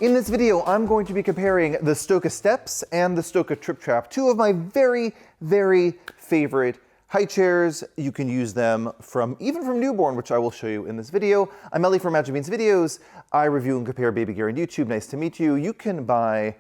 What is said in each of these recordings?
In this video, I'm going to be comparing the Stokke Steps and the Stokke Tripp Trapp, two of my very, very favorite high chairs. You can use them even from newborn, which I will show you in this video. I'm Ellie from Magic Beans Videos. I review and compare baby gear on YouTube. Nice to meet you. You can buy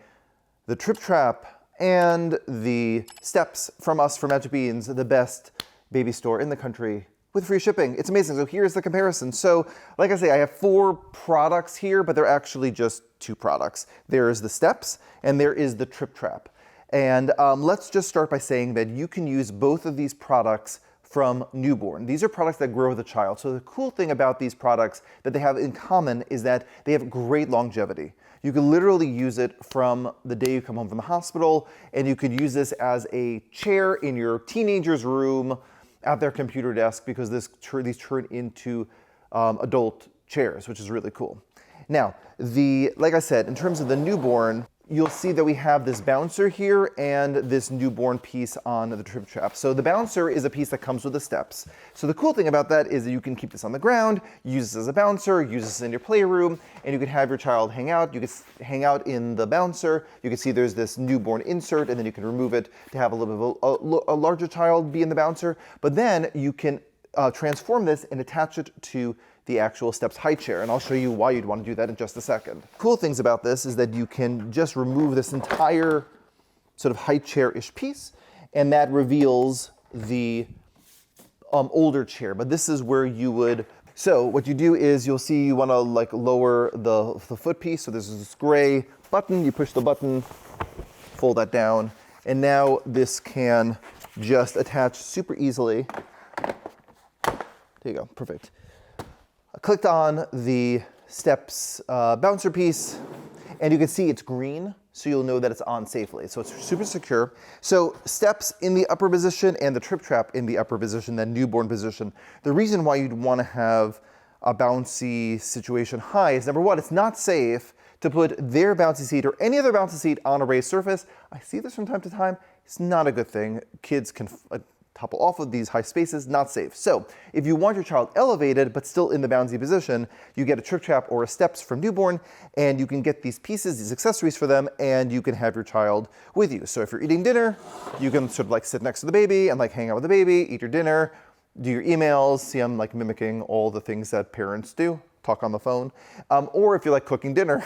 the Tripp Trapp and the Steps from us from Magic Beans, the best baby store in the country, with free shipping. It's amazing. So here's the comparison. So like I say, I have 4 products here, but they're actually just 2 products. There's the Steps and there is the Tripp Trapp. And let's just start by saying that you can use both of these products from newborn. These are products that grow with a child. So the cool thing about these products that they have in common is that they have great longevity. You can literally use it from the day you come home from the hospital, and you could use this as a chair in your teenager's room at their computer desk, because these turn into adult chairs, which is really cool. Now, like I said, in terms of the newborn, you'll see that we have this bouncer here and this newborn piece on the Tripp Trapp. So the bouncer is a piece that comes with the Steps. So the cool thing about that is that you can keep this on the ground, use this as a bouncer, use this in your playroom, and you can have your child hang out. You can hang out in the bouncer. You can see there's this newborn insert, and then you can remove it to have a little bit of a larger child be in the bouncer. But then you can transform this and attach it to the actual Steps high chair, and I'll show you why you'd want to do that in just a second. Cool things about this is that you can just remove this entire sort of high chair-ish piece, and that reveals the older chair. But this is where you would, so what you do is you'll see you want to like lower the foot piece. So there's this gray button, you push the button, fold that down, and now this can just attach super easily. There you go, perfect. I clicked on the Steps bouncer piece, and you can see it's green, so you'll know that it's on safely. So it's super secure. So Steps in the upper position and the Tripp Trapp in the upper position, that newborn position. The reason why you'd want to have a bouncy situation high is, number one, it's not safe to put their bouncy seat or any other bouncy seat on a raised surface. I see this from time to time. It's not a good thing. Kids can topple off of these high spaces, not safe. So if you want your child elevated but still in the bouncy position, you get a Tripp Trapp or a Steps from newborn, and you can get these pieces, these accessories for them, and you can have your child with you. So if you're eating dinner, you can sort of like sit next to the baby and like hang out with the baby, eat your dinner, do your emails. See, I'm like mimicking all the things that parents do. Talk on the phone. Or if you're like cooking dinner,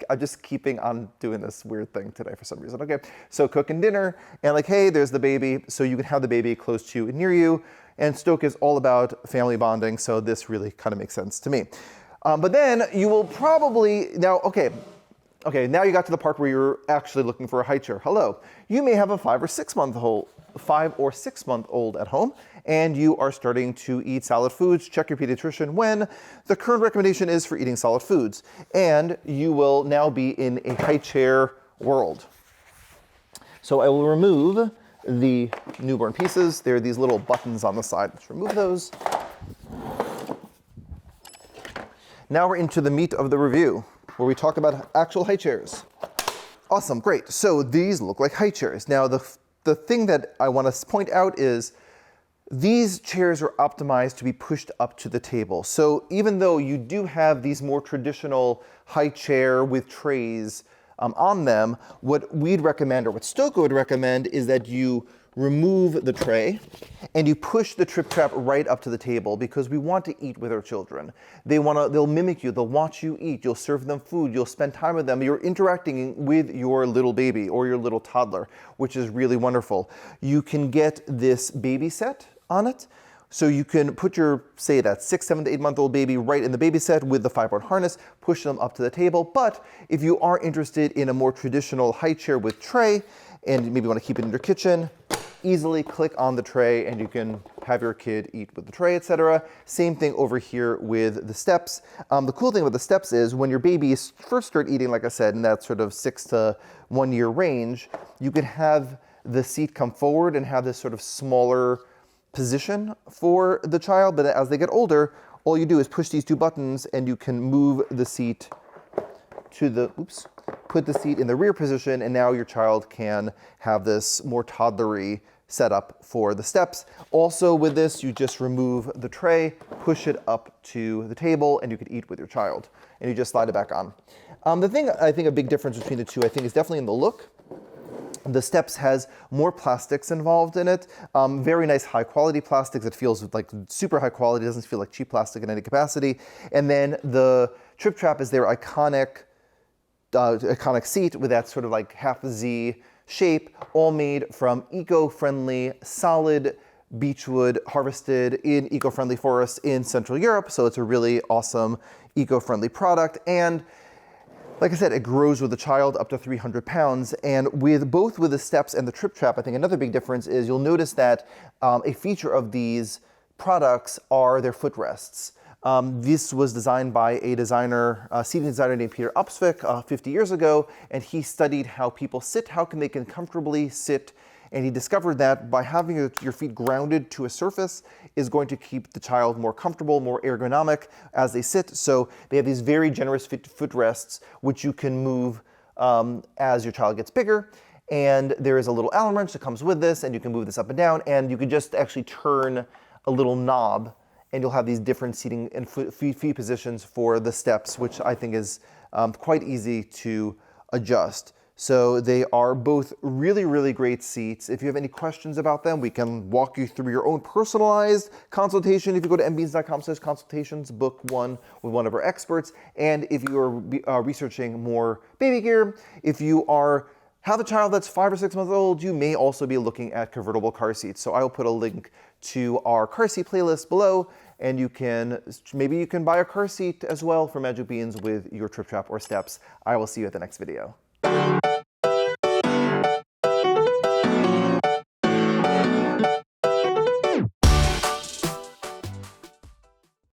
I'm just keeping on doing this weird thing today for some reason. Okay, so cooking dinner and like, hey, there's the baby. So you can have the baby close to you and near you. And Stokke is all about family bonding. So this really kind of makes sense to me. But then you will probably, now you got to the part where you're actually looking for a high chair. Hello, you may have a 5 or 6 month old at home, and you are starting to eat solid foods. Check your pediatrician when the current recommendation is for eating solid foods, and you will now be in a high chair world. So I will remove the newborn pieces. There are these little buttons on the side. Let's remove those. Now we're into the meat of the review, where we talk about actual high chairs. Awesome, great. So these look like high chairs. Now the thing that I want to point out is these chairs are optimized to be pushed up to the table. So even though you do have these more traditional high chair with trays on them, what we'd recommend, or what Stokke would recommend, is that you remove the tray and you push the Tripp Trapp right up to the table, because we want to eat with our children. They'll mimic you, they'll watch you eat, you'll serve them food, you'll spend time with them, you're interacting with your little baby or your little toddler, which is really wonderful. You can get this baby set on it. So you can put your, say that 6, 7 to 8 month old baby right in the baby set with the 5-point harness, push them up to the table. But if you are interested in a more traditional high chair with tray, and maybe want to keep it in your kitchen, easily click on the tray and you can have your kid eat with the tray, etc. Same thing over here with the Steps. The cool thing with the Steps is when your babies first start eating, like I said, in that sort of 6 to 1 year range, you can have the seat come forward and have this sort of smaller position for the child. But as they get older, all you do is push these 2 buttons and you can move the seat to the, put the seat in the rear position, and now your child can have this more toddlery setup for the Steps. Also with this, you just remove the tray, push it up to the table, and you can eat with your child, and you just slide it back on. The thing, I think a big difference between the two, I think, is definitely in the look. The Steps has more plastics involved in it. Very nice high quality plastics. It feels like super high quality. It doesn't feel like cheap plastic in any capacity. And then the Tripp Trapp is their iconic seat with that sort of like half Z shape, all made from eco-friendly, solid beechwood harvested in eco-friendly forests in Central Europe. So it's a really awesome eco-friendly product. And like I said, it grows with a child up to 300 pounds. And with both with the Steps and the Tripp Trapp, I think another big difference is you'll notice that a feature of these products are their footrests. This was designed by a designer, seating designer named Peter Opsvik 50 years ago, and he studied how people sit, how they can comfortably sit, and he discovered that by having your feet grounded to a surface is going to keep the child more comfortable, more ergonomic as they sit. So they have these very generous footrests, which you can move as your child gets bigger. And there is a little Allen wrench that comes with this, and you can move this up and down, and you can just actually turn a little knob, and you'll have these different seating and feet positions for the Steps, which I think is quite easy to adjust. So they are both really, really great seats. If you have any questions about them, we can walk you through your own personalized consultation. If you go to mbs.com/consultations, book one with one of our experts. And if you are researching more baby gear, if you have a child that's 5 or 6 months old, you may also be looking at convertible car seats. So I will put a link to our car seat playlist below, and maybe you can buy a car seat as well for Magic Beans with your Tripp Trapp or Steps. I will see you at the next video.